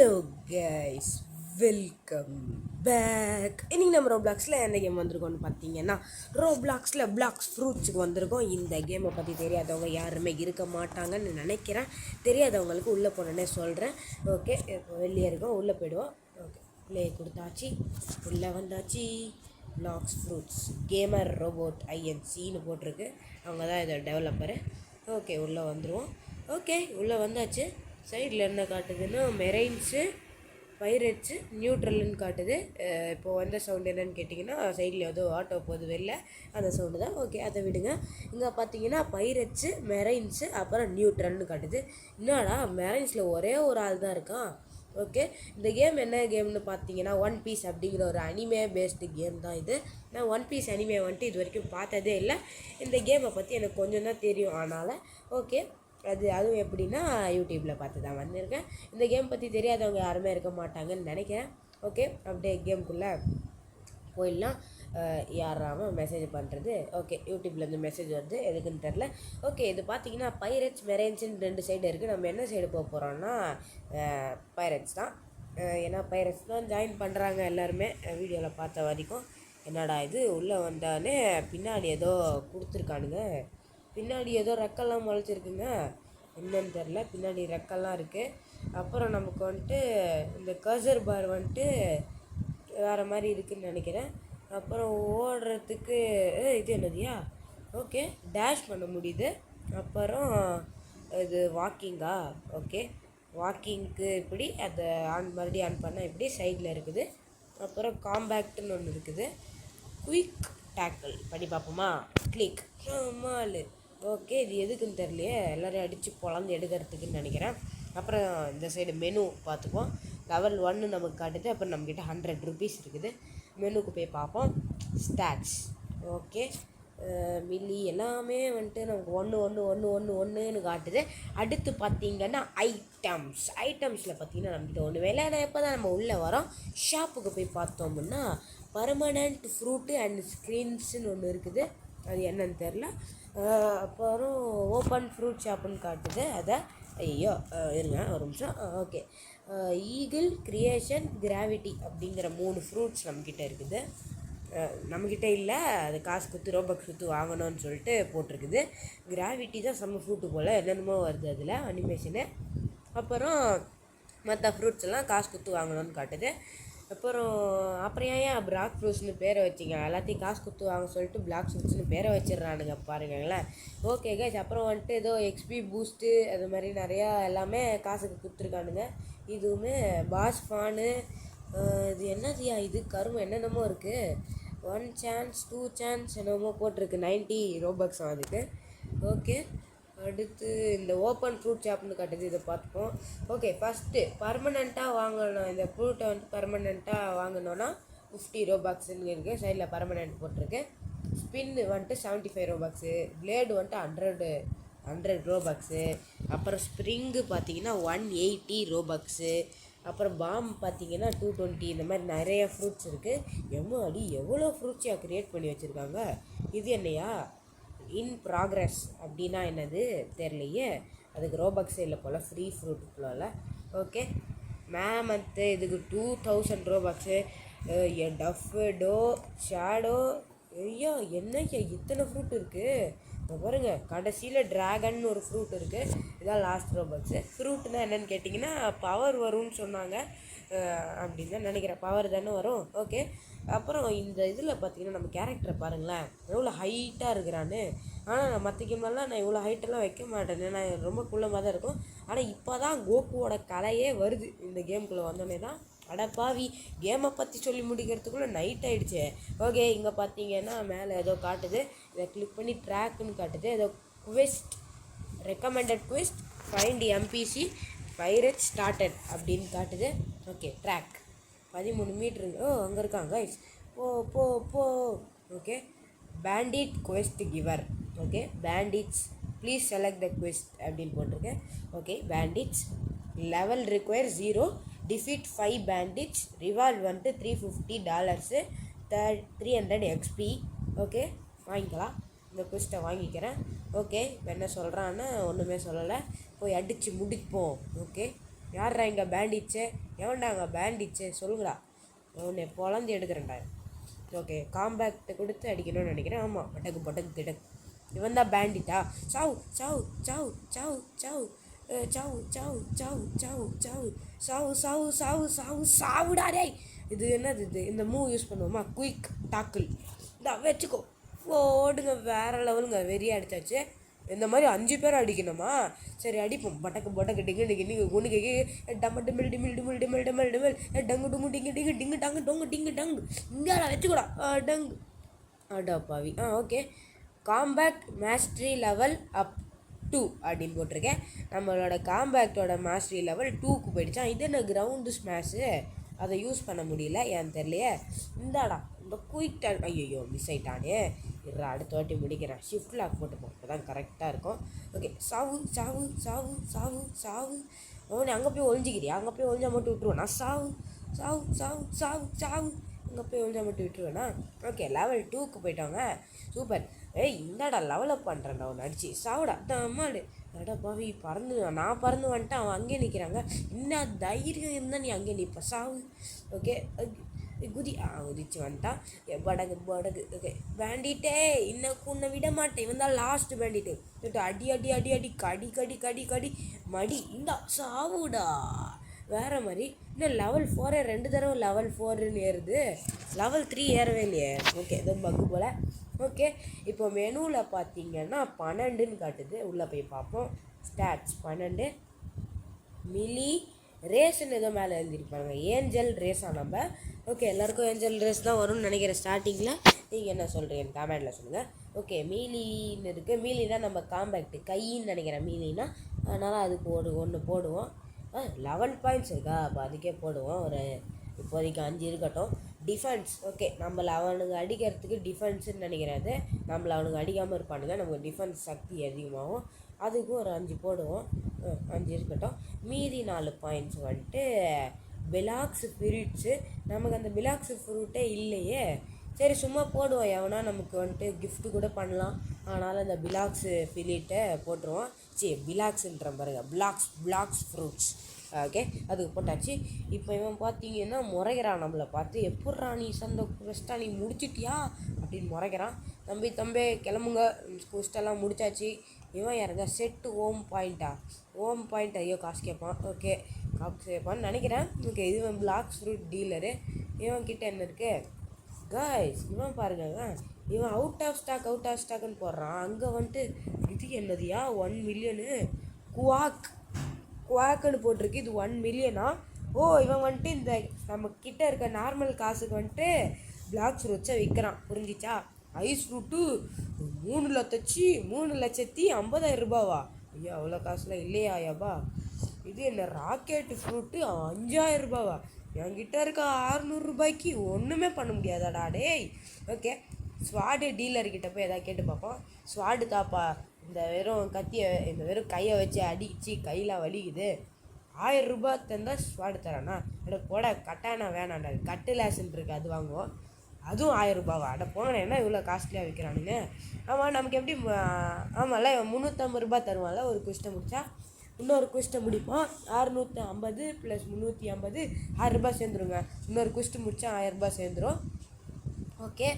Hello guys, welcome back. இன்றைக்கி நம்ம ரோப்ளாக்ஸில் எந்த கேம் வந்திருக்கோம்னு பார்த்தீங்கன்னா ரோப்ளாக்ஸில் பிளாக்ஸ் ஃப்ரூட்ஸுக்கு வந்திருக்கோம். இந்த கேமை பற்றி தெரியாதவங்க யாருமே இருக்க மாட்டாங்கன்னு நினைக்கிறேன். தெரியாதவங்களுக்கு உள்ளே போனோன்னே சொல்கிறேன். ஓகே, இப்போ வெளியே இருக்கோம், உள்ளே போய்டுவோம். ஓகே, ப்ளே கொடுத்தாச்சு, உள்ளே வந்தாச்சு. பிளாக்ஸ் ஃப்ரூட்ஸ் கேமர் ரோபோட் ஐஎன்சின்னு போட்டிருக்கு. அவங்க தான் இதை டெவலப்பரு. ஓகே, உள்ளே வந்துடுவோம். ஓகே, உள்ளே வந்தாச்சு. சைடில் என்ன காட்டுதுன்னா மெரைன்ஸு, பைரட்ஸு, நியூட்ரல்னு காட்டுது. இப்போது வந்த சவுண்டு என்னென்னு கேட்டிங்கன்னா சைடில் ஏதோ ஆட்டோ போகுது வெளில, அந்த சவுண்டு தான். ஓகே, அதை விடுங்க. இங்கே பார்த்தீங்கன்னா பைரட்ஸு, மெரைன்ஸு, அப்புறம் நியூட்ரல்னு காட்டுது. என்னடா மெரைன்ஸில் ஒரே ஒரு ஆள் தான் இருக்கான். ஓகே, இந்த கேம் என்ன கேம்னு பார்த்தீங்கன்னா ஒன் பீஸ் அப்படிங்கிற ஒரு அனிமே பேஸ்டு கேம் தான் இது. நான் ஒன் பீஸ் அனிமே வந்துட்டு இது வரைக்கும் பார்த்ததே இல்லை. இந்த கேமை பற்றி எனக்கு கொஞ்சம் தான் தெரியும். அதனால் ஓகே, அதுவும் எப்படின்னா யூடியூப்பில் பார்த்து தான் வந்திருக்கேன். இந்த கேம் பற்றி தெரியாதவங்க யாருமே இருக்க மாட்டாங்கன்னு நினைக்கிறேன். ஓகே, அப்படியே கேமுக்குள்ளே போயிடலாம். யாராமல் மெசேஜ் பண்ணுறது. ஓகே, யூடியூப்லேருந்து மெசேஜ் வருது, எதுக்குன்னு தெரில. ஓகே, இது பார்த்தீங்கன்னா பைரட்ஸ் மெரைன்ஸுன்னு 2 சைடு இருக்குது. நம்ம என்ன சைடு போக போகிறோன்னா பைரட்ஸ் தான். ஏன்னா பைரட்ஸ் தான் ஜாயின் பண்ணுறாங்க எல்லாருமே வீடியோவில் பார்த்த வரைக்கும். என்னடா இது, உள்ளே வந்தானே பின்னாடி ஏதோ கொடுத்துருக்கானுங்க. பின்னாடி ஏதோ ரெக்கெல்லாம் முளைச்சிருக்குங்க, என்னன்னு தெரில. பின்னாடி ரெக்கெல்லாம் இருக்குது. அப்புறம் நமக்கு வந்துட்டு இந்த கர்சர் பார் வந்துட்டு வேறு மாதிரி இருக்குதுன்னு நினைக்கிறேன். அப்புறம் ஓடுறதுக்கு இது என்னதியா, ஓகே, டேஷ் பண்ண முடியுது. அப்புறம் இது வாக்கிங்கா. ஓகே, வாக்கிங்க்கு இப்படி அதை மறுபடியும் ஆன் பண்ணால் இப்படி சைடில் இருக்குது. அப்புறம் காம்பேக்ட்னு ஒன்று இருக்குது. குயிக் டேக்கிள் பண்ணி பார்ப்போமா. Click mall. ஓகே, இது எதுக்குன்னு தெரியலையே, எல்லோரும் அடித்து பொழந்து எடுக்கிறதுக்குன்னு நினைக்கிறேன். அப்புறம் இந்த சைடு மெனு பார்த்துப்போம். லெவல் 1 நமக்கு காட்டுது. அப்புறம் நம்மக்கிட்ட 100 ருபீஸ் இருக்குது. மெனுக்கு போய் பார்ப்போம். ஸ்டாட்ஸ். ஓகே, மில்லி எல்லாமே வந்துட்டு நமக்கு 1 காட்டுது. அடுத்து பார்த்திங்கன்னா ஐட்டம்ஸில் பார்த்திங்கன்னா நம்மகிட்ட ஒன்றுமே இல்லை. ஆனால் எப்போ தான் நம்ம உள்ளே வரோம், ஷாப்புக்கு போய் பார்த்தோம்னா பர்மனண்ட் ஃப்ரூட்டு அண்ட் ஸ்க்ரீன்ஸுன்னு ஒன்று இருக்குது. அது என்னன்னு தெரில. அப்புறம் ஓப்பன் ஃப்ரூட் ஷாப்புன்னு காட்டுது. அதை ஐயோ இருங்க ஒரு நிமிஷம். ஓகே, ஈகிள், கிரியேஷன், கிராவிட்டி அப்படிங்கிற 3 ஃப்ரூட்ஸ் நம்மக்கிட்ட இருக்குது. நம்மக்கிட்ட இல்லை, அது காசு கொடுத்து ரோபக்ஸ் கொடுத்து வாங்கணும்னு சொல்லிட்டு போட்டிருக்குது. கிராவிட்டி தான் செம்ம ஃப்ரூட்டு போல், என்னென்னமோ வருது அதில் அனிமேஷனு. அப்புறம் மற்ற ஃப்ரூட்ஸ் எல்லாம் காசு கொடுத்து வாங்கணும்னு காட்டுது. அப்புறம் ஏன் பிளாக் ஃப்ரூட்ஸ்னு பேரை வச்சிங்க, எல்லாத்தையும் காசு கொடுத்து வாங்க சொல்லிட்டு பிளாக் ஃப்ரூட்ஸ்னு பேரை வச்சிடுறானுங்க பாருங்களேன். ஓகே கைஸ், அப்புறம் வந்துட்டு ஏதோ எக்ஸ்பி பூஸ்ட்டு அது மாதிரி நிறையா எல்லாமே காசுக்கு கொடுத்துருக்கானுங்க. இதுவுமே பாஸ் ஃபானு, இது என்னதுயா இது கரும்பு என்னென்னமோ இருக்குது. 1 சான்ஸ் 2 சான்ஸ் என்னமோ போட்டிருக்கு. 90 ரோபக்ஸ் அதுக்கு. ஓகே, அடுத்து இந்த ஓப்பன் ஃப்ரூட் ஷாப்னு காட்டுது, இதை பார்த்துப்போம். ஓகே, ஃபஸ்ட்டு பர்மனெண்ட்டாக வாங்கணும். இந்த ஃப்ரூட்டை வந்துட்டு பர்மனெண்ட்டாக வாங்கினோன்னா 50 ரோபாக்ஸுன்னு இருக்குது. சைடில் பர்மனெண்ட் போட்டிருக்கு. ஸ்பின்னு வந்துட்டு 75 ரோபாக்ஸு. பிளேடு வந்துட்டு 100 ரோபாக்ஸு. அப்புறம் ஸ்ப்ரிங்கு பார்த்தீங்கன்னா 180 ரோபாக்ஸு. அப்புறம் பாம் பார்த்தீங்கன்னா 220. இந்த மாதிரி நிறைய ஃப்ரூட்ஸ் இருக்குது. எவ்வளோ ஃப்ரூட்ஸையா க்ரியேட் பண்ணி வச்சுருக்காங்க. இது என்னையா இன் ப்ராக்ரஸ் அப்படின்னா என்னது தெரியலையே. அதுக்கு ரோபக்ஸே இல்லை போல், ஃப்ரீ ஃப்ரூட் போல். ஓகே, மேமத்து இதுக்கு 2000 ரோபக்ஸு. டஃபடோ, ஷேடோ, ஐயோ என்னையா இத்தனை ஃப்ரூட் இருக்குது. இப்போ பாருங்கள், கடைசியில் ட்ராகன் ஒரு ஃப்ரூட் இருக்குது. இதான் லாஸ்ட் ரோபக்ஸு. ஃப்ரூட்னா என்னென்னு கேட்டிங்கன்னா பவர் வரும்னு சொன்னாங்க அப்படின்னு தான் நினைக்கிறேன். பவர் தானே வரும். ஓகே, அப்புறம் இந்த இதில் பார்த்திங்கன்னா நம்ம கேரக்டரை பாருங்களேன், எவ்வளோ ஹைட்டாக இருக்கிறான்னு. ஆனால் நான் மற்ற கேம்லாம் நான் இவ்வளோ ஹைட்டெல்லாம் வைக்க மாட்டேன், நான் ரொம்ப குள்ளமாக தான் இருக்கும். ஆனால் இப்போ தான் கோகுவோட கலையே வருது இந்த கேமுக்குள்ளே வந்தோடனே தான். அடப்பாவி, கேமை பற்றி சொல்லி முடிக்கிறதுக்குள்ளே நைட் ஆகிடுச்சு. ஓகே, இங்கே பார்த்தீங்கன்னா மேலே ஏதோ காட்டுது. இதை கிளிக் பண்ணி ட்ராக்குன்னு காட்டுது. ஏதோ quest, recommended quest, find MBC, pirate started அப்படின்னு காட்டுது. ஓகே, ட்ராக் 13 மீட்டருங்க. அங்கே இருக்காங்க கைஸ். போ. Okay, bandit quest giver. Okay, bandits please select the quest அப்படின்னு போட்டிருக்கேன். Okay, bandits level require 0, defeat 5 bandits, reward வந்துட்டு $350, 300 எக்ஸ்பி. ஓகே, வாங்கிக்கலாம். இந்த குவெஸ்ட்டை வாங்கிக்கிறேன். ஓகே, இப்போ என்ன சொல்கிறான்னு ஒன்றுமே சொல்லலை, போய் அடித்து முடிப்போம். ஓகே, யாரா இங்கே பேண்டிட்ஸு, எவன்டாங்க பேண்டிச்சு சொல்லுங்கடா, உன்னை பொழந்து எடுக்கிறேன்டா. ஓகே, காம்பேக்டை கொடுத்து அடிக்கணும்னு நினைக்கிறேன். ஆமாம், பட்டக்கு பட்டக்கு திடக்கு. இவன் தான் பேண்டிட்டா. சாவு சாவு சாவு சாவு சாவு சாவு சாவு சாவு சாவு சாவு சாவு சாவு சாவு சாவு சாவுடா டேய். இது என்னது இது? இந்த மூவ் யூஸ் பண்ணுவோமா, குயிக் டாக்கிள். இந்த வச்சுக்கோ, ஓடுங்க. வேறு லெவலுங்க, வெறியா அடித்தாச்சு. இந்த மாதிரி 5 பேர் அடிக்கணுமா? சரி அடிப்போம். பட்டக்கு பட்டக்கு டிங்கு டிங்கு டிங்கு குண்டு கேக்கு டம்ம டிமில் டிமில் டிமில் டிமில் டிமில் டிமில் டங்கு டுங்கு டிங்கு டிங்கு டிங்கு டங்கு டொங்கு டிங்கு டங்கு. இங்கேடா வச்சுக்கூடா டங்கு. அடா பாவி. Okay, compact mastery level up 2 அப்படின்னு போட்டிருக்கேன். நம்மளோட காம்பேக்டோட மாஸ்ட்ரி லெவல் 2க்கு போயிடுச்சான். இது என்ன கிரவுண்டு ஸ்மாஷு, அதை யூஸ் பண்ண முடியல, ஏன்னு தெரியலையே. இந்தாடா இந்த குயிக் டாக். ஐயோ மிஸ் ஆகிட்டானே. அடுத்த வாட்டி முடிக்கிறேன். ஷிஃப்ட் லாக் போட்டுப்போம், அப்போ தான் கரெக்டாக இருக்கும். ஓகே, சாவு சாவு சாவு சாவு சாவு. அவனே அங்கே போய் ஒழிஞ்சிக்கிறியா? அங்கே போய் ஒழிஞ்சா மட்டும் விட்டுருவேண்ணா. சாவு சாவு சாவு சாவு சாவு. அங்கே போய் ஒழிஞ்சா மட்டும் விட்டுருவேண்ணா. ஓகே, லெவல் 2க்கு போயிட்டாங்க. சூப்பர். இந்தாடா லெவலப் பண்ணுறேன்டா அவன் அடிச்சு. சாவுடா அம்மாடு. அடா பாவி, நான் பறந்து வந்துட்டேன். அவன் அங்கேயே நிற்கிறாங்க. இன்னும் தைரியம் இருந்தால் நீ அங்கேயே நிற்ப. சாவு. ஓகே, குதி. குதிச்சு வந்துட்டான். படகு படகு. ஓகே, பேண்டிட்டே இன்னும் உன்னை விட மாட்டேன். இவன் தான் லாஸ்ட் பேண்டிட்டு. அடி அடி அடி அடி கடி கடி கடி கடி மடி. இந்தா சாவுடா. வேறு மாதிரி இன்னும் லெவல் 4 2 தடவை லெவல் 4ன்னு ஏறுது. லெவல் 3 ஏறவே இல்லையே. ஓகே, ஏதோ பக்கு போல். ஓகே, இப்போ மெனுவில் பார்த்தீங்கன்னா 12ன்னு காட்டுது. உள்ளே போய் பார்ப்போம். ஸ்டாட்ஸ் 12. மிலி ரேஸ்ன்னு ஏதோ மேலே எழுதிருப்பாங்க. ஏஞ்சல் ரேஸாக நம்ம. ஓகே, எல்லாருக்கும் ஏஞ்சல் ரேஸ் தான் வரும்னு நினைக்கிறேன் ஸ்டார்டிங்கில். நீங்கள் என்ன சொல்கிறீங்க கமெண்டில் சொல்லுங்கள். ஓகே, மீலின்னு இருக்குது. மீலி தான் நம்ம காம்பேக்ட்டு கையின்னு நினைக்கிறேன் மீலினா. அதனால் அதுக்கு ஒன்று போடுவோம். 11 பாயிண்ட்ஸ் இருக்கா? அப்போ அதுக்கே போடுவோம். ஒரு இப்போதைக்கு 5 இருக்கட்டும். டிஃபென்ஸ். ஓகே, நம்மளை அவனுங்க அடிக்கிறதுக்கு டிஃபென்ஸுன்னு நினைக்கிறது. நம்மளை அவனுங்க அடிக்காமல் இருப்பானுங்க. நமக்கு டிஃபென்ஸ் சக்தி அதிகமாகும். அதுக்கும் ஒரு 5 போடுவோம். 5 இருக்கட்டும். மீதி 4 பாயிண்ட்ஸ் வந்துட்டு பிலாக்ஸ் ஃப்ரூட்ஸு. நமக்கு அந்த பிலாக்ஸ் ஃப்ரூட்டே இல்லையே. சரி சும்மா போடுவோம். எவனா நமக்கு வந்துட்டு கிஃப்ட்டு கூட பண்ணலாம். அதனால் அந்த பிலாக்ஸு ஃபிலிட்டை போட்டுருவோம். சரி, பிலாக்ஸுன்ற பாருங்க, பிளாக்ஸ் ஃப்ரூட்ஸ். ஓகே, அதுக்கு போட்டாச்சு. இப்போ இவன் பார்த்தீங்கன்னா முறைகிறான் நம்மளை பார்த்து. எப்பட்றா நீ சந்தை குவெஸ்ட்டா நீ முடிச்சிட்டியா அப்படின்னு முறைக்கிறான். தம்பி கிளம்புங்க, குவெஸ்ட்டெல்லாம் முடிச்சாச்சு. இவன் யாருங்க? செட்டு ஓம் பாயிண்ட். ஐயோ காசு கேட்பான். ஓகே, காசு கேட்பான்னு நினைக்கிறேன். ஓகே, இதுவன் பிளாக்ஸ் ஃப்ரூட் டீலரு. இவன் கிட்ட என்ன இருக்குது காய்ஸ்? இவன் பாருங்க, இவன் அவுட் ஆஃப் ஸ்டாக்குன்னு போடுறான். அங்கே வந்துட்டு இது என்னதுயா 1 மில்லியனு குவாக்குன்னு போட்டிருக்கு. இது 1 மில்லியனா? இவன் வந்துட்டு இந்த நம்ம கிட்ட இருக்க நார்மல் காசுக்கு வந்துட்டு பிளாக்ஸ் ஃப்ரூட்ஸை விற்கிறான். புரிஞ்சிச்சா? ஐஸ் ஃப்ரூட்டு 3,50,000 ரூபாவா? ஐயா அவ்வளோ காசுலாம் இல்லையா ஐயாப்பா? இது என்ன ராக்கெட் ஃப்ரூட்டு 5,000 ரூபாவா? என்கிட்ட இருக்க 600 ரூபாய்க்கு ஒன்றுமே பண்ண முடியாதாடா டேய். ஓகே, ஸ்வாடு டீலர்கிட்ட போய் எதாவது கேட்டு பார்ப்போம். ஸ்வாடு தாப்பா, இந்த வெறும் கையை வச்சு அடிச்சு கையில் வலிக்குது. 1000 ரூபாய் தந்தால் ஸ்வாடு தரானா? போட கட்டானா வேணாண்டா. கட்டு லேசன் இருக்குது, அது வாங்குவோம். அதுவும் 1000 ரூபாவா? போனேன். என்ன இவ்வளோ காஸ்ட்லியாக விற்கிறானுங்க? ஆமாம், நமக்கு எப்படி? ஆமாம்ல, 350 ரூபாய் தருவான்ல ஒரு குவிஸ்ட்டை முடித்தா. இன்னொரு குவிஸ்ட்டை முடிப்போம். 650 + 350 6 ரூபாய் சேர்ந்துருங்க. இன்னொரு குவிஸ்ட்டு முடித்தா 1000 ரூபாய் சேர்ந்துடும். ஓகே,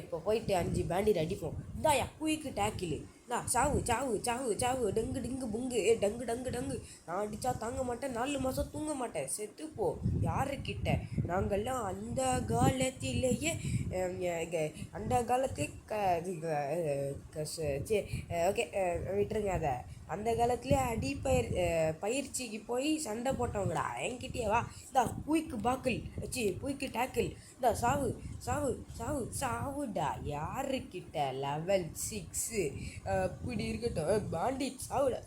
இப்போ போயிட்டு 5 பேண்டிட் அடிப்போம். இந்தாயா குயிக்கு டேக்கில். சாவு சாவு சாவு சாவு டங்கு டிங்கு புங்கு டங்கு டங்கு டங்கு. நான் அடித்தா தாங்க மாட்டேன், 4 மாதம் தூங்க மாட்டேன், செத்துப்போ. யாருக்கிட்ட? நாங்கள்லாம் அந்த காலத்திலேயே ஓகே விட்டுருங்க அதை. அந்த காலத்துலேயே பயிற்சிக்கு போய் சண்டை போட்டவங்கடா. என்கிட்டேவா? இந்தா குயிக்கு டேக்கிள். இந்தா சாவு சாவு சாவு சாவுடா. யாருக்கிட்ட? லெவல் 6 அப்படி இருக்கட்டும். பாண்டிட் சாவுலே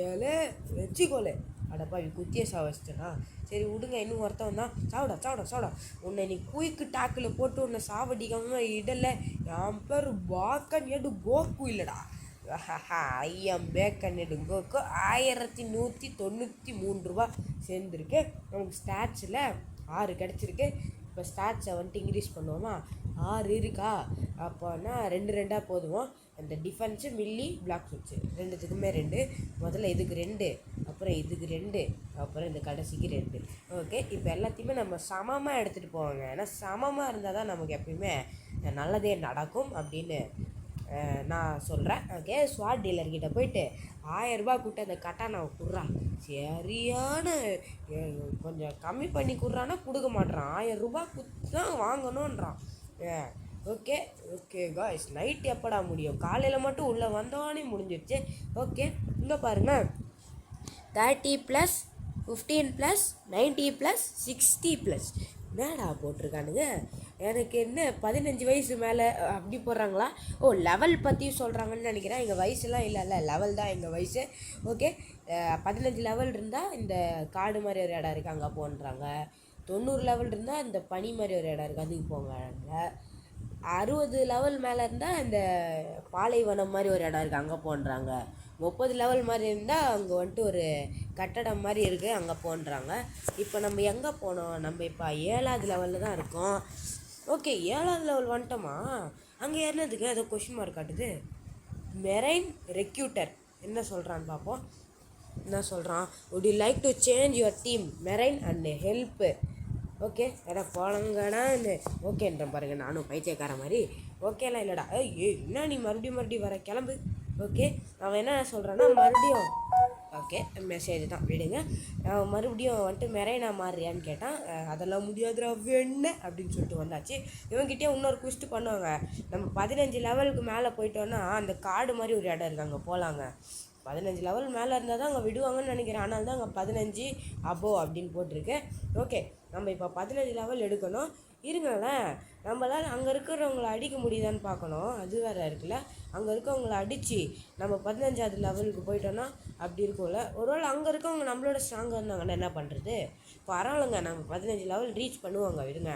ஏலே வச்சுக்கோலே. அடப்பா, குத்திய சாவச்சிட்டேனா? சரி விடுங்க, இன்னும் ஒருத்தவன் தான். சாவுடா. உன்னை நீ குயிக்கு டாக்கில் போட்டு உன்னை சாவடிக்காமல் இடலை. என் பேர் பாக்கன் எடு கோக்கு இல்லைடா. ஐயம் பேக்கன் எடு கோக்கு. 1193 ரூபா சேர்ந்துருக்கு. நமக்கு ஸ்டாட்ஸில் 6 கிடச்சிருக்கு. இப்போ ஸ்டாட்ஸை வந்துட்டு இன்க்ரீஸ் பண்ணுவோமா 6 இருக்கா அப்போனா 2 போதுவோம். அந்த டிஃபென்ஸு மில்லி பிளாக் ஸ்விட்ச்சு ரெண்டுத்துக்குமே 2. முதல்ல இதுக்கு 2, அப்புறம் இதுக்கு 2, அப்புறம் இந்த கடைசிக்கு 2. ஓகே, இப்போ எல்லாத்தையுமே நம்ம சமமாக எடுத்துகிட்டு போவாங்க. ஏன்னா சமமாக இருந்தால் தான் நமக்கு எப்பயுமே நல்லதே நடக்கும் அப்படின்னு நான் சொல்கிறேன். ஓகே, ஸ்வாட் டீலர்கிட்ட போயிட்டு 1000 ரூபா கூட்ட அந்த கட்டானாவை குடுறான். சரியான கொஞ்சம் கம்மி பண்ணி கொடுறான்னா கொடுக்க மாட்றான். 1000 ரூபா கொடுத்து தான் வாங்கணுன்றான். ஓகே ஓகே காய்ஸ், நைட் எப்படா முடியும்? காலையில் மட்டும் உள்ளே வந்தோடனே முடிஞ்சிடுச்சு. ஓகே, இங்கே பாருங்கள் 30+, 15+, 90+, 60+. என்னடா போட்டிருக்கானுங்க? எனக்கு என்ன 15 வயசு மேலே அப்படி போடுறாங்களா? ஓ, லெவல் பற்றி சொல்கிறாங்கன்னு நினைக்கிறேன். எங்கள் வயசுலாம் இல்லை, லெவல் தான் எங்கள் வயசு. ஓகே, 15 லெவல் இருந்தால் இந்த காடு மாதிரி ஒரு இடம் இருக்குது அங்கே போன்றாங்க. 90 லெவல் இருந்தால் இந்த பனி மாதிரி ஒரு இடம் இருக்குது அதுக்கு போங்க. 60 லெவல் மேலே இருந்தால் இந்த பாலைவனம் மாதிரி ஒரு இடம் இருக்குது அங்கே போன்றாங்க. 30 லெவல் மாதிரி இருந்தால் அங்கே வந்துட்டு ஒரு கட்டடம் மாதிரி இருக்குது அங்கே போன்றாங்க. இப்போ நம்ம எங்கே போனோம்? நம்ம இப்போ 7வது லெவலில் தான் இருக்கோம். ஓகே, 7வது லெவல் வந்துட்டோமா? அங்கே ஏறினதுக்கு ஏதோ கொஷின் மார்க் காட்டுது. மெரைன் ரெக்யூட்டர் என்ன சொல்கிறான்னு பார்ப்போம். என்ன சொல்கிறான்? would you like to change your team marine and help? Okay, வேறு போலங்கடான்னு ஓகேன்ற பாருங்கள். நானும் பைத்தியக்கார மாதிரி ஓகேலாம் இல்லைடா. என்ன நீ மறுபடியும் வர கிளம்பு. ஓகே, அவன் என்ன சொல்கிறான்னா மறுபடியும் ஓகே மெசேஜ் தான் விடுங்க. மறுபடியும் வந்துட்டு மெரைனா மாறுறியான்னு கேட்டான். அதெல்லாம் முடியாதுடா வேணு அப்படின்னு சொல்லிட்டு வந்தாச்சு. இவங்ககிட்டே இன்னொரு குஸ்ட்டு பண்ணுவாங்க. நம்ம 15 லெவலுக்கு மேலே போயிட்டோன்னா அந்த காடு மாதிரி ஒரு இடம் இருக்குது அங்கே போகலாங்க. 15 லெவல் மேலே இருந்தால் தான் அங்கே விடுவாங்கன்னு நினைக்கிறேன். ஆனால் தான் அங்கே 15 அபோவ் அப்படின்னு போட்டிருக்கு. ஓகே, நம்ம இப்போ 15 லெவல் எடுக்கணும். இருங்களேன், நம்மளால் அங்கே இருக்கிறவங்கள அடிக்க முடியுதான்னு பார்க்கணும். அது வேறு இருக்குல்ல. அங்கே இருக்கவங்கள அடித்து நம்ம 15வது லெவலுக்கு போயிட்டோன்னா அப்படி இருக்கும்ல. ஒருவேளை அங்கே இருக்கவங்க நம்மளோட ஸ்ட்ராங்காக இருந்தாங்கன்னா என்ன பண்ணுறது? பரவாயில்லைங்க, நம்ம 15 லெவல் ரீச் பண்ணுவாங்க. விடுங்க,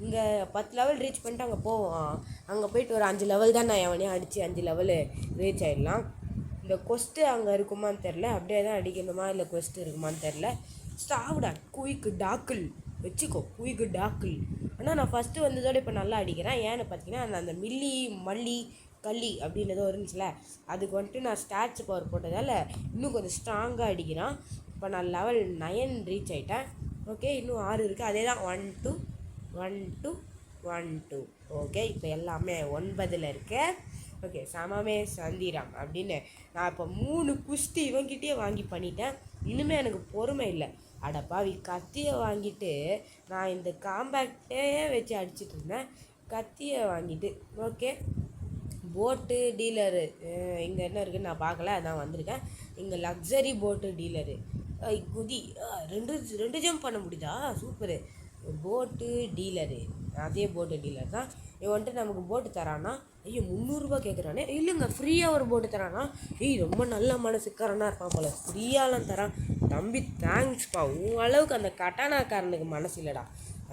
இங்கே 10 லெவல் ரீச் பண்ணிட்டு அங்கே போவோம். அங்கே போயிட்டு ஒரு 5 லெவல் தான் நான் எவனையும் அடித்து 5 லெவலு ரீச் ஆகிடலாம். இந்த கொஸ்ட்டு அங்கே இருக்குமான்னு தெரில. அப்படியே தான் அடிக்கணுமா இல்லை கொஸ்ட்டு இருக்குமான்னு தெரில. ஸ்டாவுடா குயிக்கு டாக்கிள் வச்சுக்கோ, குயிக்கு டாக்கிள். ஆனால் நான் ஃபஸ்ட்டு வந்ததோடு இப்போ நல்லா அடிக்கிறேன். ஏன்னு பார்த்தீங்கன்னா அந்த மில்லி மல்லி கள்ளி அப்படின்னு ஏதோ இருந்துச்சுல, அதுக்கு வந்துட்டு நான் ஸ்டாட்ச் பவர் போட்டதால் இன்னும் கொஞ்சம் ஸ்ட்ராங்காக அடிக்கிறான். இப்போ நான் லெவல் 9 ரீச் ஆகிட்டேன். ஓகே, இன்னும் 6 இருக்குது. அதே தான் 1 2 1 2 1 2. ஓகே, இப்போ எல்லாமே 9ல் இருக்கு. ஓகே, சமமே சந்திரம் அப்படின்னு நான் இப்போ 3 குஸ்தி இவங்கிட்டே வாங்கி பண்ணிட்டேன். இனிமேல் எனக்கு பொறுமை இல்லை. அடப்பாவி, கத்தியை வாங்கிட்டு நான் இந்த காம்பேக்டே வச்சு அடிச்சிட்டு இருந்தேன். கத்தியை வாங்கிட்டு ஓகே, போட்டு டீலரு இங்கே என்ன இருக்குதுன்னு நான் பார்க்கல, அதான் வந்திருக்கேன். இங்கே லக்ஸரி போட்டு டீலரு குதி 2 ஜம்ப் பண்ண முடியுதா? சூப்பரு. போட்டு டீலரு, அதே போட்டு டீலர் தான். இவன் வந்துட்டு நமக்கு போட்டு தரானா? ஐயோ 300 ரூபா கேட்குறானே. இல்லைங்க, ஃப்ரீயாக ஒரு போட்டு தரானா? ரொம்ப நல்ல மனசுக்காரனாக இருப்பான் போல, ஃப்ரீயாலாம் தரான். தம்பி தேங்க்ஸ்ப்பா. உன் அளவுக்கு அந்த கட்டானாக்காரனுக்கு மனசு இல்லைடா.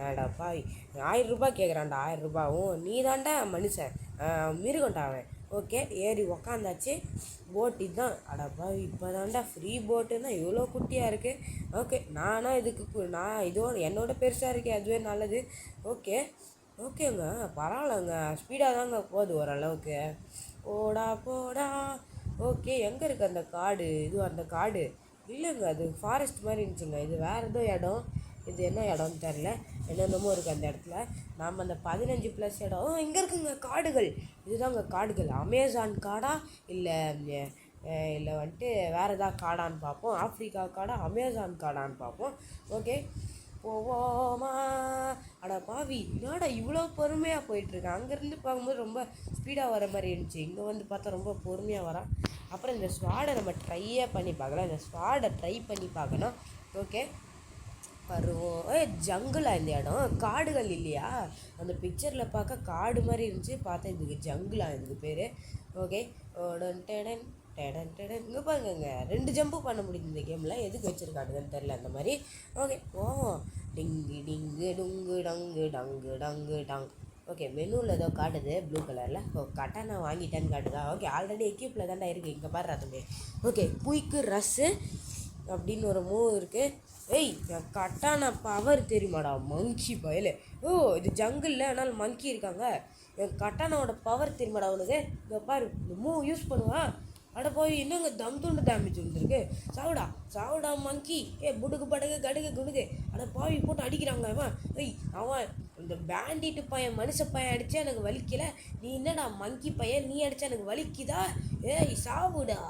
அடப்பா, 1000 ரூபா கேட்குறான்டா. 1000 ரூபாவும் நீ தாண்டா மனுஷன், மிருகண்டா அவன். ஓகே, ஏறி உக்காந்தாச்சு. போட் இதுதான். அடப்பா, இப்போ தாண்டா ஃப்ரீ போட்டுன்னா இவ்வளோ குட்டியாக இருக்குது. ஓகே, நான் இதோட என்னோட பெருசாக இருக்கேன், அதுவே நல்லது. ஓகேங்க, பரவாயில்லங்க, ஸ்பீடாக தாங்க போகுது ஓரளவுக்கு. போடா. ஓகே, எங்கே இருக்குது அந்த காடு? அந்த காடு இல்லைங்க, அது ஃபாரஸ்ட் மாதிரி இருந்துச்சுங்க. இது வேறு ஏதோ இடம். இது என்ன இடம்னு தெரில, என்னென்னமோ இருக்குது அந்த இடத்துல. நாம் அந்த 15+ இடம் இங்கே இருக்குங்க. காடுகள், இதுதாங்க காடுகள். அமேசான் காடா இல்லை வந்துட்டு வேறு ஏதாவது காடான்னு பார்ப்போம். ஆஃப்ரிக்கா காடா, அமேசான் காடான்னு பார்ப்போம். ஓகே, போவோமா? அட பாவி, என்னடா இவ்வளோ பொறுமையாக போயிட்டுருக்கேன். அங்கேருந்து பார்க்கும்போது ரொம்ப ஸ்பீடாக வர மாதிரி இருந்துச்சு. இங்கே வந்து பார்த்தா ரொம்ப பொறுமையாக வரான். அப்புறம் இந்த ஸ்வாடை நம்ம ட்ரையே பண்ணி பார்க்கலாம். இந்த ஸ்வாடை ட்ரை பண்ணி பார்க்கணும். ஓகே, வருவோம். ஜங்குலா இந்த இடம்? காடுகள் இல்லையா? அந்த பிக்சரில் பார்க்க காடு மாதிரி இருந்துச்சு, பார்த்தா இதுக்கு ஜங்குலா இதுக்கு பேர். ஓகே, இங்கே பாருங்க, 2 ஜம்பு பண்ண முடியுது இந்த கேமில். எதுக்கு வச்சுருக்கானுங்கன்னு தெரில அந்த மாதிரி. ஓகே, டிங்கு டிங்கு டுங்கு டங்கு டங்கு டங்கு டங். ஓகே, மெனுவில் ஏதோ காட்டுது ப்ளூ கலரில். கரெக்டாக நான் வாங்கிட்டேன்னு காட்டுதா? ஓகே, ஆல்ரெடி எக்யூப்பில் தாண்டா இருக்குது. இங்கே பாரு அதுமே. ஓகே, குயிக்கு ரஸ்ஸு அப்படின்னு ஒரு மூவ் இருக்குது. ஏய் என் கட்டான பவர் தெரியுமாடா மங்கி பயலே. ஓ இது ஜங்கிளில் அதனால் மங்கி இருக்காங்க. என் கட்டானோட பவர் தெரியுமாடா அவனுக்கு. இங்கே பாரு இந்த மூவ் யூஸ் பண்ணுவான். அட போய் இன்னுங்க தம் துண்டு டேமேஜ் வந்துருக்கு. சாவுடா சாவுடா மங்கி. புடுக்கு படுகு கடுகு குடுகு. அட பாவி போட்டு அடிக்கிறாங்க அவன். ஏய் அவன் இந்த பேண்டிட்டு பையன் மனுஷ பையன் அடித்தா எனக்கு வலிக்கலை. நீ என்னடா மங்கி பையன் நீ அடித்தா எனக்கு வலிக்குதா. ஏய் சாவுடா.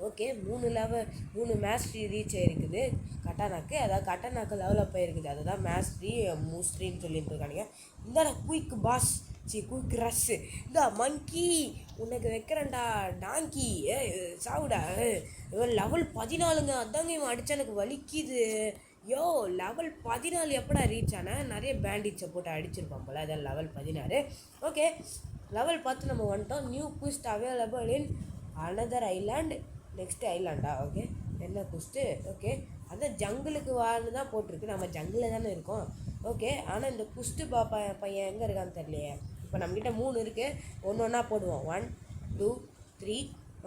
ஓகே 3 மேஸ்ட்ரி ரீச் ஆகிருக்குது கட்டானாக்கு. அதாவது கட்டானாக்கு லெவலப் ஆகிருக்குது. அதுதான் மேஸ்ட்ரி மூஸ்ட்ரின்னு சொல்லிட்டு இருக்கானுங்க. இந்த குயிக் பாஸ் குயிக் ரஷ்ஷு இந்த மங்கி உனக்கு வைக்கிறேன்டா டாங்கி. சாவுடா. இவன் லெவல் 14ங்க. அதாங்க இவன் அடித்தா எனக்கு வலிக்குது. யோ லெவல் 14 எப்படா ரீச் ஆனால் நிறைய பேண்டிட்ஸை போட்டு அடிச்சிருப்பான் போல். அதான் லெவல் 16. ஓகே லெவல் 10 நம்ம வந்துட்டோம். New quest available in another island. Next ஐலாண்டா. ஓகே என்ன குவிஸ்ட்டு. ஓகே அதான் ஜங்கிளுக்கு வாழ்னு தான் போட்டிருக்கு. நம்ம ஜங்கிளில் தானே இருக்கோம். ஓகே ஆனால் இந்த குஸ்ட்டு பையன் எங்கே இருக்கான்னு தெரியலையே. இப்போ நம்மக்கிட்ட 3 இருக்குது. ஒன்று ஒன்றா போடுவோம். 1 2 3.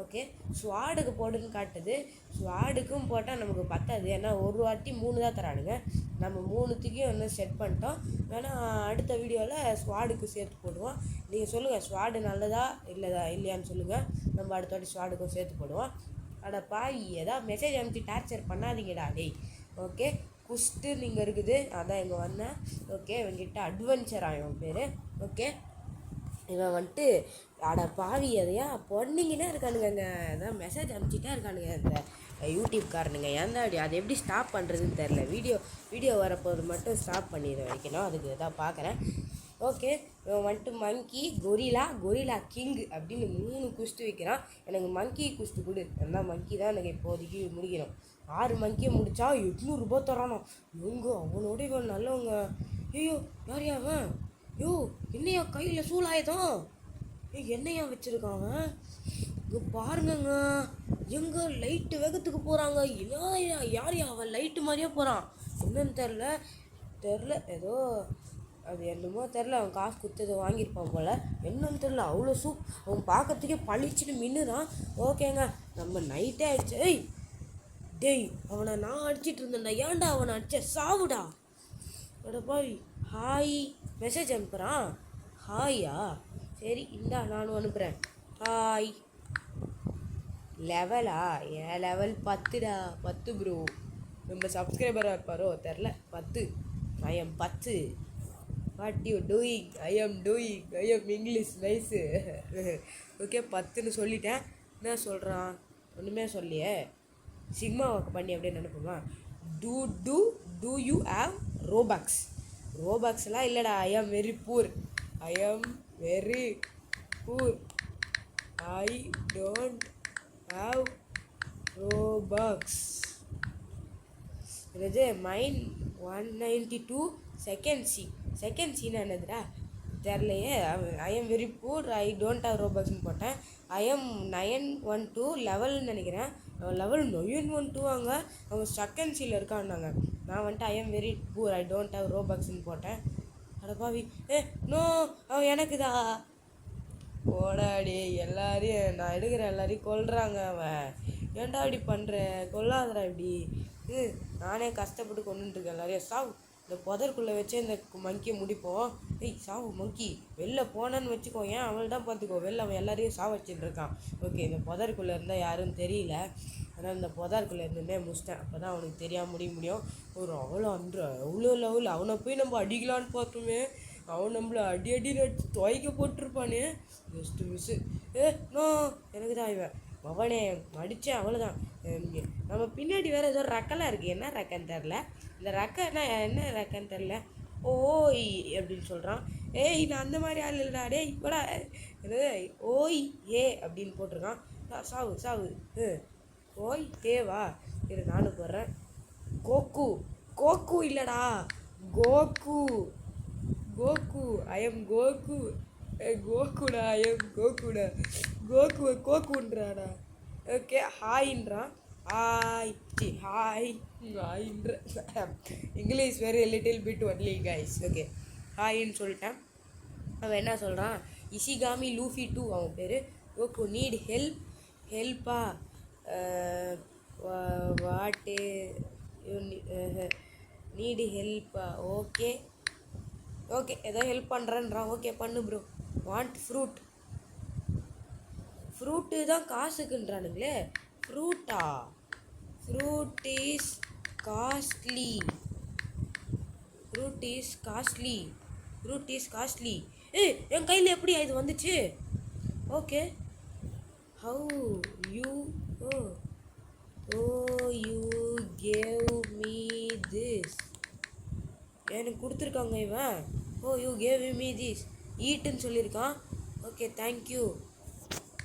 ஓகே ஸ்வாடுக்கு போடுன்னு காட்டுது. ஸ்வாடுக்கும் போட்டால் நமக்கு பத்தாது. ஏன்னா ஒரு வாட்டி 3 தான் தரானுங்க. நம்ம 3த்துக்கும் ஒன்று செட் பண்ணிட்டோம். வேணால் அடுத்த வீடியோவில் ஸ்வாடுக்கு சேர்த்து போடுவோம். நீங்கள் சொல்லுங்கள் ஸ்வாடு நல்லதா இல்லையான்னு சொல்லுங்கள். நம்ம அடுத்த வாட்டி ஸ்வாடுக்கும் சேர்த்து போடுவோம். அட பாய் ஏதாவது மெசேஜ் அனுப்பி டார்ச்சர் பண்ணாதீங்கடா டேய். ஓகே குஸ்ட்டு நீங்கள் இருக்குது. அதான் இங்கே வந்தேன். ஓகே இவங்கிட்ட அட்வென்ச்சர் ஆகும் பேர். ஓகே இவன் வந்துட்டு அட பாவி அதையா பொண்ணிங்கன்னா இருக்கானுங்க. அதான் மெசேஜ் அனுப்பிச்சிட்டா இருக்கானுங்க இந்த யூடியூப்காரனுங்க. ஏன் அதை எப்படி ஸ்டாப் பண்ணுறதுன்னு தெரில. வீடியோ வரப்போது மட்டும் ஸ்டாப் பண்ணிட வைக்கணும். அதுக்கு தான் பார்க்குறேன். ஓகே இவன் வந்துட்டு மங்கி கொரிலா கிங் அப்படின்னு 3 குஸ்ட்டு வைக்கிறான். எனக்கு மங்கி குஸ்ட்டு கொடு. ஏன்னா மங்கி தான் எனக்கு இப்போதைக்கு முடிக்கணும். 6 மங்கியை முடித்தா 800 ரூபா தரானோ. இவங்க அவனோட இவன் நல்லவங்க. ஐயோ யாரையா அவன். யோ என்னையா கையில் சூழாயுதம். என்னையா வச்சுருக்கான் அவன். இங்கே பாருங்கங்க எங்கே லைட்டு வேகத்துக்கு போகிறாங்க. யாரையா அவன் லைட்டு மாதிரியே போகிறான். என்னன்னு தெரில ஏதோ அது என்னமோ தெரில. அவன் காசு கொடுத்தது வாங்கியிருப்பான் போல். என்னன்னு தெரில. அவ்வளோ அவன் பார்க்கறதுக்கே பளிச்சுன்னு மின்னுறான். ஓகேங்க நம்ம நைட்டே ஆயிடுச்சு. டேய் அவனை நான் அடிச்சிட்டு இருந்தேன்டா. ஏன்டா அவனை அடிச்ச சாவுடா. பாய் ஹாய் மெசேஜ் அனுப்புகிறான். ஹாயா சரி இந்தா நானும் அனுப்புகிறேன். ஹாய் லெவலா ஏன் லெவல் 10டா. 10 ப்ரோ. நம்ம சப்ஸ்கிரைபராக இருப்பாரோ தெரில. 10 I am 10. What you doing. I am English nice. Okay 10ன்னு சொல்லிட்டேன். என்ன சொல்கிறான் ஒன்றுமே சொல்லியே. சிக்மா ஒர்க் பண்ணி அப்படியே நினைப்போமா. டூ யூ ஹேவ் ரோபாக்ஸ்லாம் இல்லைடா. I am very poor. I don't have Robux. இது மைன் 192 செகண்ட் சீனா என்னதுடா தெரிலையே. I am very poor I don't have ரோபாக்ஸ்னு போட்டேன். ஐ எம் 912 லெவல்னு நினைக்கிறேன். லெவல் 912 அவங்க செகண்ட் சீல இருக்கான்னாங்க. நான் வந்துட்டு I am very poor I don't have ரோபாக்ஸ்னு போட்டேன். அடப்பாவி நோ அவன் எனக்குதா. ஓடாடி எல்லாரையும் நான் எடுக்கிற எல்லாரையும் கொல்றாங்க. அவன் ஏன்டா இப்படி பண்ணுற. கொல்லாதடா இப்படி. நானே கஷ்டப்பட்டு கொண்டுருக்கேன் எல்லாரையும். சாவு. இந்த புதற்குள்ளே வச்சே இந்த மங்கியை முடிப்போம். சாவு மங்கி வெளில போனான்னு வச்சுக்கோ. ஏன் அவள் தான் பார்த்துக்கோ. வெளில அவன் எல்லாரையும் வச்சுட்டு இருக்கான். ஓகே இந்த புதற்குள்ளே இருந்தால் யாரும் தெரியல. ஆனால் இந்த புதற்குள்ளே இருந்துன்னே முடிச்சிட்டேன். அப்போ தான் அவனுக்கு தெரியாமல் முடியும். அவ்வளோ லெவல். அவனை போய் நம்ம அடிக்கலான்னு பார்த்தோமே. அவன் நம்மளை அடி துவைக்க போட்டிருப்பானே. Just miss. நோ எனக்கு தான் இவன் அவனே அடித்தேன். அவ்வளோதான். நம்ம பின்னாடி வேறு ஏதோ ரெக்கெல்லாம் இருக்குது. என்ன ரெக்கன்னு தெரில. இந்த ரெக்கைன்னா என்ன ரெக்கன்னு தெரில. ஓய் அப்படின்னு சொல்கிறான். நான் அந்த மாதிரி ஆள் இல்லைடா. இப்போடா ஓய் அப்படின்னு போட்டிருக்கான். சாவு. ஓய் ஏவா இது நானும் போடுறேன். கோக்கு இல்லைடா கோகு. I am Goku. கோகுடா ஐ எம் கோகுன்றாடா. ஓகே ஹாயின்றான். ஹாயின்ற English very little bit only guys. Okay ஹாயின்னு சொல்லிட்டேன். அவன் என்ன சொல்கிறான். இசிகாமி லூஃபி 2 அவன் பேர். கோகு நீட் ஹெல்ப்பா. வாட்டு யூ நீடு ஹெல்ப்பா? ஓகே ஓகே, ஏதோ ஹெல்ப் பண்ணுறேன்றான். ஓகே பண்ணு ப்ரோ. Want fruit. ஃப்ரூட்டு தான் காசுக்குன்றானுங்களே. ஃப்ரூட்டா? Fruit is costly. Fruit is costly. Fruit is costly. என் கையில் எப்படி இது வந்துச்சு? Okay. How you you gave me this. எனக்கு கொடுத்துருக்காங்க இவன். You gave me this. ஈட்டுன்னு சொல்லியிருக்கான். Okay thank you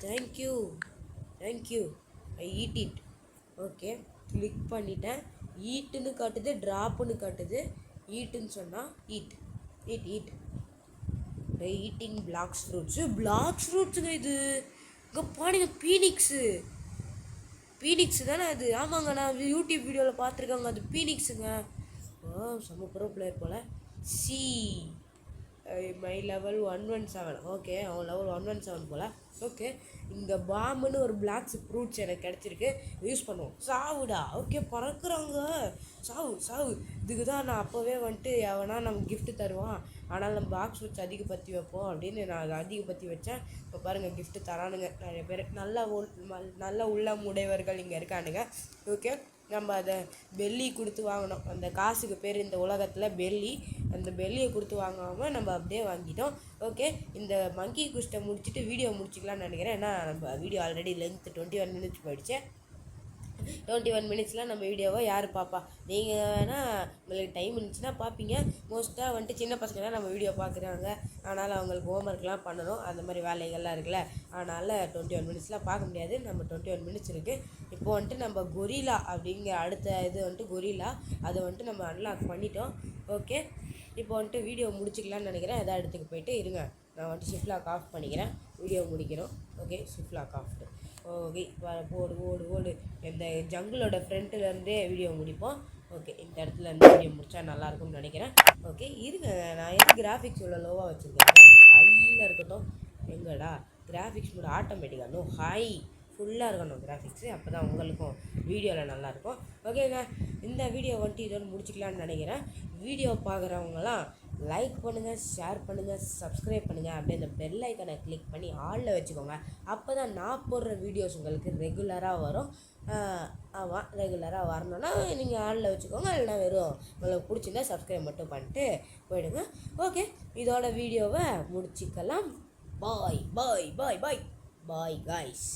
thank you thank you. I eat it. Okay click பண்ணிட்டேன். ஈட்டுன்னு காட்டுது, ட்ராப்புன்னு காட்டுது. ஈட்டுன்னு சொன்னால் eat eat eat. Eating blocks fruits. Blocks ஃப்ரூட்ஸுங்க இது. இங்கே பாருங்க, பீனிக்ஸு தானே அது? ஆமாங்க, நான் யூடியூப் வீடியோவில் பார்த்துருக்காங்க. அது பீனிக்ஸுங்க. செம்ம ப்ரோ பிளேயர் போல். See my level 117. ஓகே, அவன் லெவல் 117 போல். ஓகே, இங்கே பாம்புன்னு ஒரு பிளாக்ஸ் ஃப்ரூட்ஸ் எனக்கு கிடச்சிருக்கு. யூஸ் பண்ணுவோம். சாவுடா. ஓகே பறக்குறாங்க. சாவு. இதுக்கு தான் நான் அப்போவே வந்துட்டு எவனா நம்ம கிஃப்ட்டு தருவான், ஆனால் நம்ம பாக்ஸ் ஃப்ரூட்ஸ் அதிகப்படுத்தி வைப்போம் அப்படின்னு நான் அதை அதிகப்படுத்தி வச்சேன். இப்போ பாருங்கள் கிஃப்ட்டு தரானுங்க நிறைய பேர். நல்ல உள்ளம் உடையவர்கள் இங்கே இருக்கானுங்க. ஓகே, நம்ம அதை பெல்லி கொடுத்து வாங்கினோம். அந்த காசுக்கு பேர் இந்த உலகத்தில் பெல்லி. அந்த பெல்லியை கொடுத்து வாங்காமல் நம்ம அப்படியே வாங்கிட்டோம். ஓகே, இந்த மங்கி குஸ்ட்டை முடிச்சுட்டு வீடியோ முடிச்சிக்கலாம்னு நினைக்கிறேன். ஏன்னா நம்ம வீடியோ ஆல்ரெடி லென்த் 21 மினிட்ஸ் போயிடுச்சு. 21 மினிட்ஸில் நம்ம வீடியோவை யார் பார்ப்பா? நீங்கள் வேணால் உங்களுக்கு டைம் இருந்துச்சுன்னா பார்ப்பீங்க. மோஸ்ட்டாக வந்துட்டு சின்ன பசங்க தான் நம்ம வீடியோ பார்க்குறாங்க. அதனால் அவங்களுக்கு ஹோம்ஒர்க்லாம் பண்ணணும், அந்த மாதிரி வேலைகள்லாம் இருக்குல்ல. அதனால் 21 மினிட்ஸ்லாம் பார்க்க முடியாது. நம்ம 21 மினிட்ஸ் இருக்குது. இப்போ வந்துட்டு நம்ம கொரிலா அப்படிங்கிற அடுத்த இது வந்துட்டு கொரிலா, அதை வந்துட்டு நம்ம அன்லாக் பண்ணிட்டோம். ஓகே, இப்போ வந்துட்டு வீடியோ முடிச்சிக்கலான்னு நினைக்கிறேன். எதாவது இடத்துக்கு போயிட்டு இருங்க, நான் வந்துட்டு ஷிஃப்ட் லாக் ஆஃப் பண்ணிக்கிறேன். வீடியோ முடிக்கிறோம். Okay, shift log off. Okay, ஓடு. இந்த ஜங்கிளோட ஃப்ரண்ட்லேருந்தே வீடியோ முடிப்போம். ஓகே, இந்த இடத்துல இருந்து வீடியோ முடித்தா நல்லாயிருக்கும்னு நினைக்கிறேன். ஓகே இருங்க, நான் எது கிராஃபிக்ஸ் உள்ள லோவாக வச்சுருக்கேன்? ஹையில் இருக்கட்டும். எங்கடா கிராஃபிக்ஸ் கூட ஆட்டோமேட்டிக்காக ஹை ஃபுல்லாக இருக்கணும் கிராஃபிக்ஸு. அப்போ தான் உங்களுக்கும் வீடியோவில் நல்லாயிருக்கும். ஓகேங்க, இந்த வீடியோ வந்துட்டு இதோடு முடிச்சிக்கலான்னு நினைக்கிறேன். வீடியோ பார்க்குறவங்களாம் லைக் பண்ணுங்கள், ஷேர் பண்ணுங்கள், சப்ஸ்கிரைப் பண்ணுங்கள். அப்படியே இந்த பெல் ஐக்கனை கிளிக் பண்ணி ஆளில் வச்சுக்கோங்க. அப்போ தான் நான் போடுற வீடியோஸ் உங்களுக்கு ரெகுலராக வரும். ஆமாம், ரெகுலராக வரணுன்னா நீங்கள் ஆளில் வச்சுக்கோங்க. இல்லைனா வெறும் உங்களுக்கு பிடிச்சிருந்தா சப்ஸ்கிரைப் மட்டும் பண்ணிட்டு போயிடுங்க. ஓகே, இதோட வீடியோவை முடிச்சிக்கலாம். பாய் பாய் பாய் பாய் பாய் காய்ஸ்.